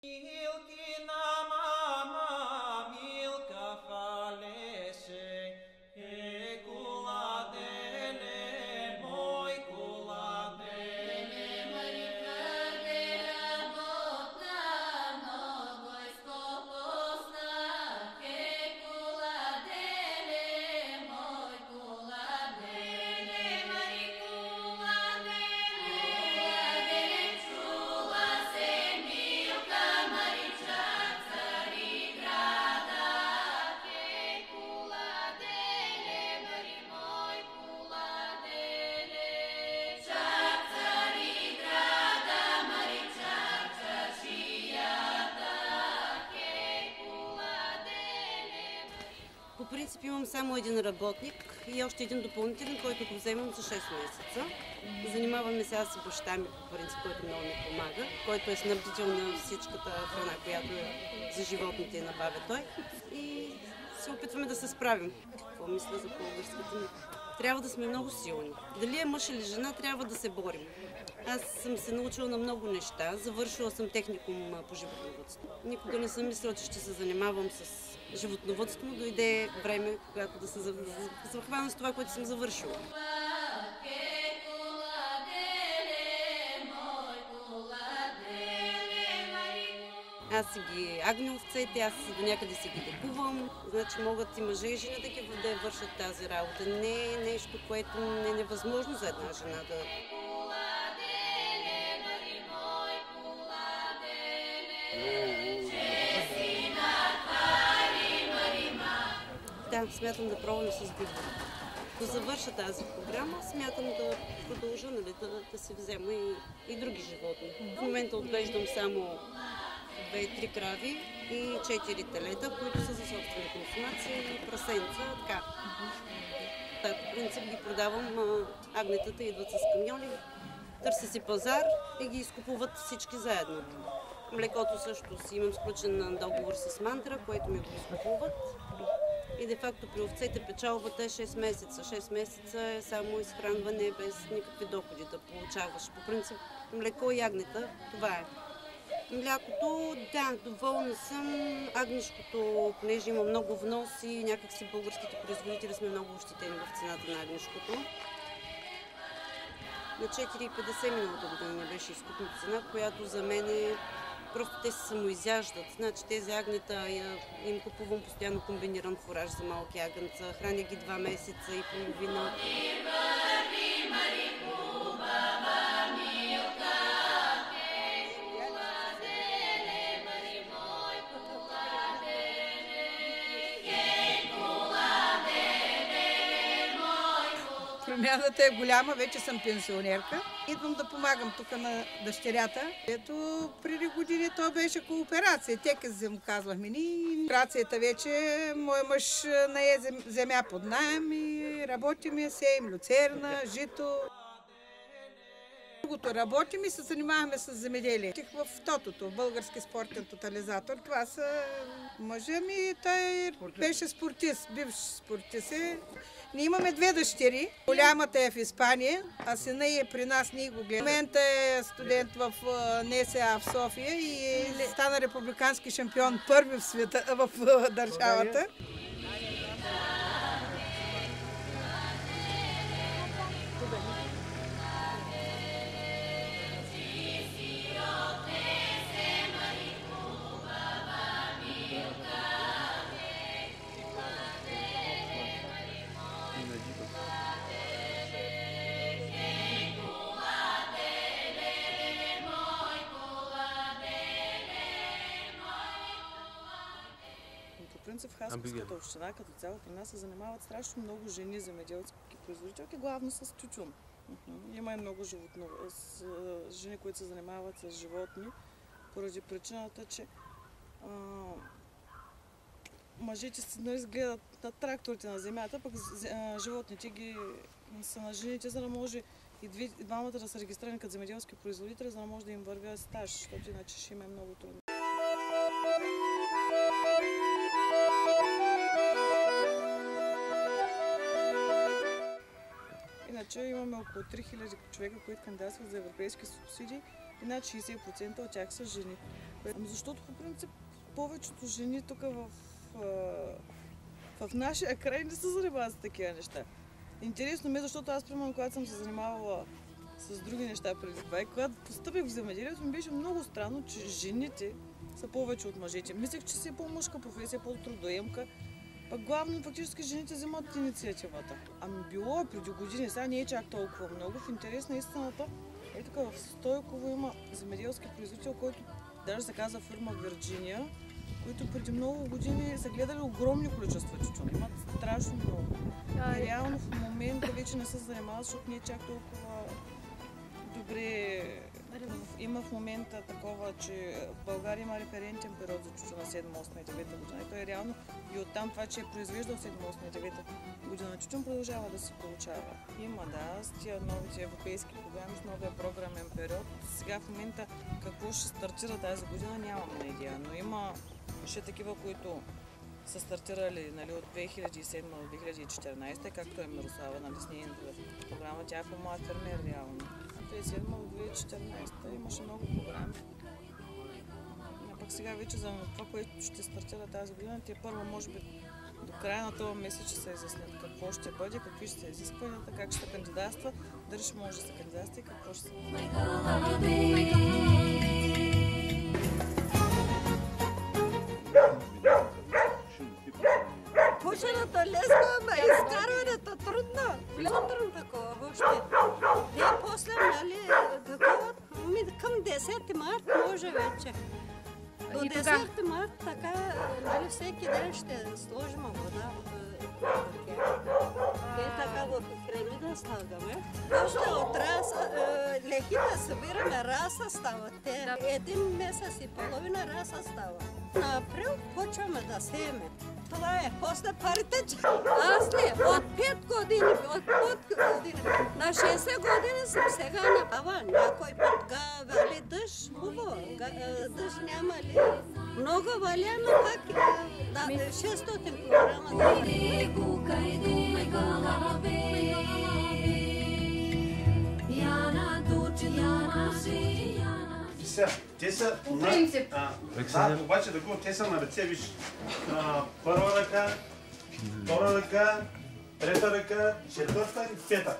Milkina mama, milka faleshe, e culadele, moj culadele. Marikade rabotna, mnogo je skoposna, e culadele, moj culadele, marikuladele. Culadele čula se Milka Mariča, cari grada, e culadele, mari moj culadele. Čak cari grada, Maričak čašията, e culadele, mari. По принцип имам само един работник и още един допълнителен, който го вземам за 6 месеца. Занимаваме се аз и баща ми, по принцип, който много ми помага, който е снабдител на всичката храна, която е за животните, набавя той. И се опитваме да се справим. Какво мисля за българската ми? Трябва да сме много силни. Дали е мъж или жена, трябва да се борим. Аз съм се научила на много неща. Завършила съм техникум по животновъдство. Никога не съм мислила, че ще се занимавам с животновъдство, но дойде време, когато да се захвана с това, което съм завършила. Е culadele, moj culadele, mariku. Аз си ги агня овцете, аз до някъде си ги лекувам. Значи могат и мъже и жени да вършат тази работа. Не е нещо, което не е невъзможно за една жена да... Culadele, mari moj culadele, че си на твари, марима. Да, смятам да пробвам с библия. Ако завърша тази програма, смятам да продължа, нали, да си взема и други животни. В момента отглеждам само 2-3 крави и 4 телета, които са за собствена консумация и прасенца, така. Да, по принцип ги продавам, агнетата идват с камиони, търся си пазар и ги изкупуват всички заедно. Млекото също си имам сключен договор с Мантра, което ми го изкупуват. И де-факто при овцете печалбата е 6 месеца. 6 месеца е само изхранване без никакви доходи да получаваш. По принцип млеко и агнета, това е. Млякото, да, доволна съм. Агнешкото, понеже има много внос и някакси българските производители сме много ощетени в цената на агнешкото. На 4,50 миналата година не беше изкупна цена, която за мен е... Просто те се самоизяждат. Значи тези агнета им купувам постоянно комбиниран фураж за малки агнеца. Храня ги 2 месеца и половина. Промяната е голяма, вече съм пенсионерка. Идвам да помагам тук на дъщерята. Ето, преди години то беше кооперация. Теке му казвахме ни. Кооперацията вече, мой мъж нае земя под наем и работиме, сеем люцерна, жито. Другото работим и се занимаваме с земеделие. В Тотото, Български спортен тотализатор. Това са мъжа ми, той беше спортист, бивш спортист е. Ние имаме 2 дъщери. Голямата е в Испания, а сина е при нас, ние го гледаме. В момента е студент в НСА в София и стана републикански шампион, първи в света, в държавата. По принцип в Хасковската община като цяло при нас се занимават страшно много жени земеделски производителки, главно с тютюн. Има и много жени, които се занимават с животни, поради причината, че мъжете си гледат на тракторите на земята, пък животните ги са на жените, за да може и двамата да са регистрирани като земеделски производители, за да може да им вървя стаж, защото иначе ще им е много трудно. че имаме около 3000 човека, които кандидатстват за европейски субсидии и над 60% от тях са жени. Защото по принцип повечето жени тук в нашия край не се занимават с такива неща. Интересно ми е, защото аз, примерно, когато съм се занимавала с други неща преди това и когато постъпих в земеделието, ми беше много странно, че жените са повече от мъжете. Мислех, че си е по-мъжка професия, по-трудоемка. Пък главно фактически жените вземат инициативата. Ами било е преди години, сега не е чак толкова много. В интерес на истината, тук в Стойково има земеделски производител, който даже се казва фирма Вирджиния, които преди много години са гледали огромни количества тютюн. Имат страшно много. И реално в момента вече не се занимават, защото не е чак толкова добре. Има в момента такова, че в България има референтен период за тютюна 7, 8 и 9 година. И той реално и оттам това, че е произвеждал 7, 8 и 9 година тютюн, продължава да се получава. Има, да, с тия новите европейски програми, с новия програмен период. Сега в момента какво ще стартира тази година, нямам на идея, но има ще такива, които са стартирали, нали, от 2007 до 2014, както е Мирослава, нали, с нейната програма. Тя е по-млад фермер реално. 2007 до 2014 имаше много програми. А пък сега вече за това, което ще стартира тази година, те първо може би до края на този месец ще се изяснят какво ще бъде, какви ще са изискванията, как ще се кандидатства, дали ще може да се кандидатства и какво ще се. Пушенето лесно, ама изкарването трудно. Трудно такова въобще. И после, нали, такова, към 10 март може вече. До 10 март така, нали, всеки ден ще сложим вода. Така в креми да слагаме. Още от раса, лехите събираме, раса стават. Един месец и половина раса става. На април почваме да сееме. Това е. После парите, аз ли? От 5 години, на 60 години съм сега на пава. Някой път вали дъжд, хубаво. Дъжд няма ли? Много валя, но пак 600 килограма да те са по принцип. Да, обаче да го, те са на ръце, виж. Първа ръка, втора ръка, трета ръка, четвърта и пета.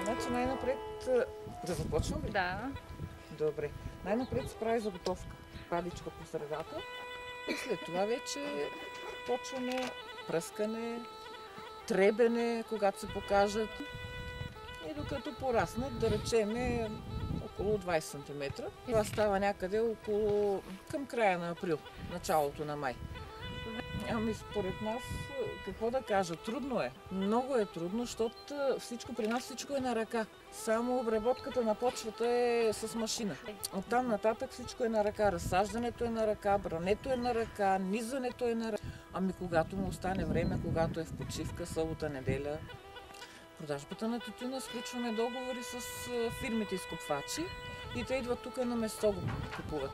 Значи най-напред да започвам ли? Да. Добре. Най-напред се прави заготовка. Падичка по средата. И след това вече почваме пръскане, требене, когато се покажат. И докато пораснат, да речеме около 20 см. Това става някъде около към края на април, началото на май. Ами според нас, какво да кажа, трудно е. Много е трудно, защото всичко при нас всичко е на ръка. Само обработката на почвата е с машина. Оттам нататък всичко е на ръка. Разсаждането е на ръка, брането е на ръка, низането е на ръка. Ами когато му остане време, когато е в почивка, събота, неделя, продажбата на тютюна, сключваме договори с фирмите изкупвачи и те идват тук на место го купуват.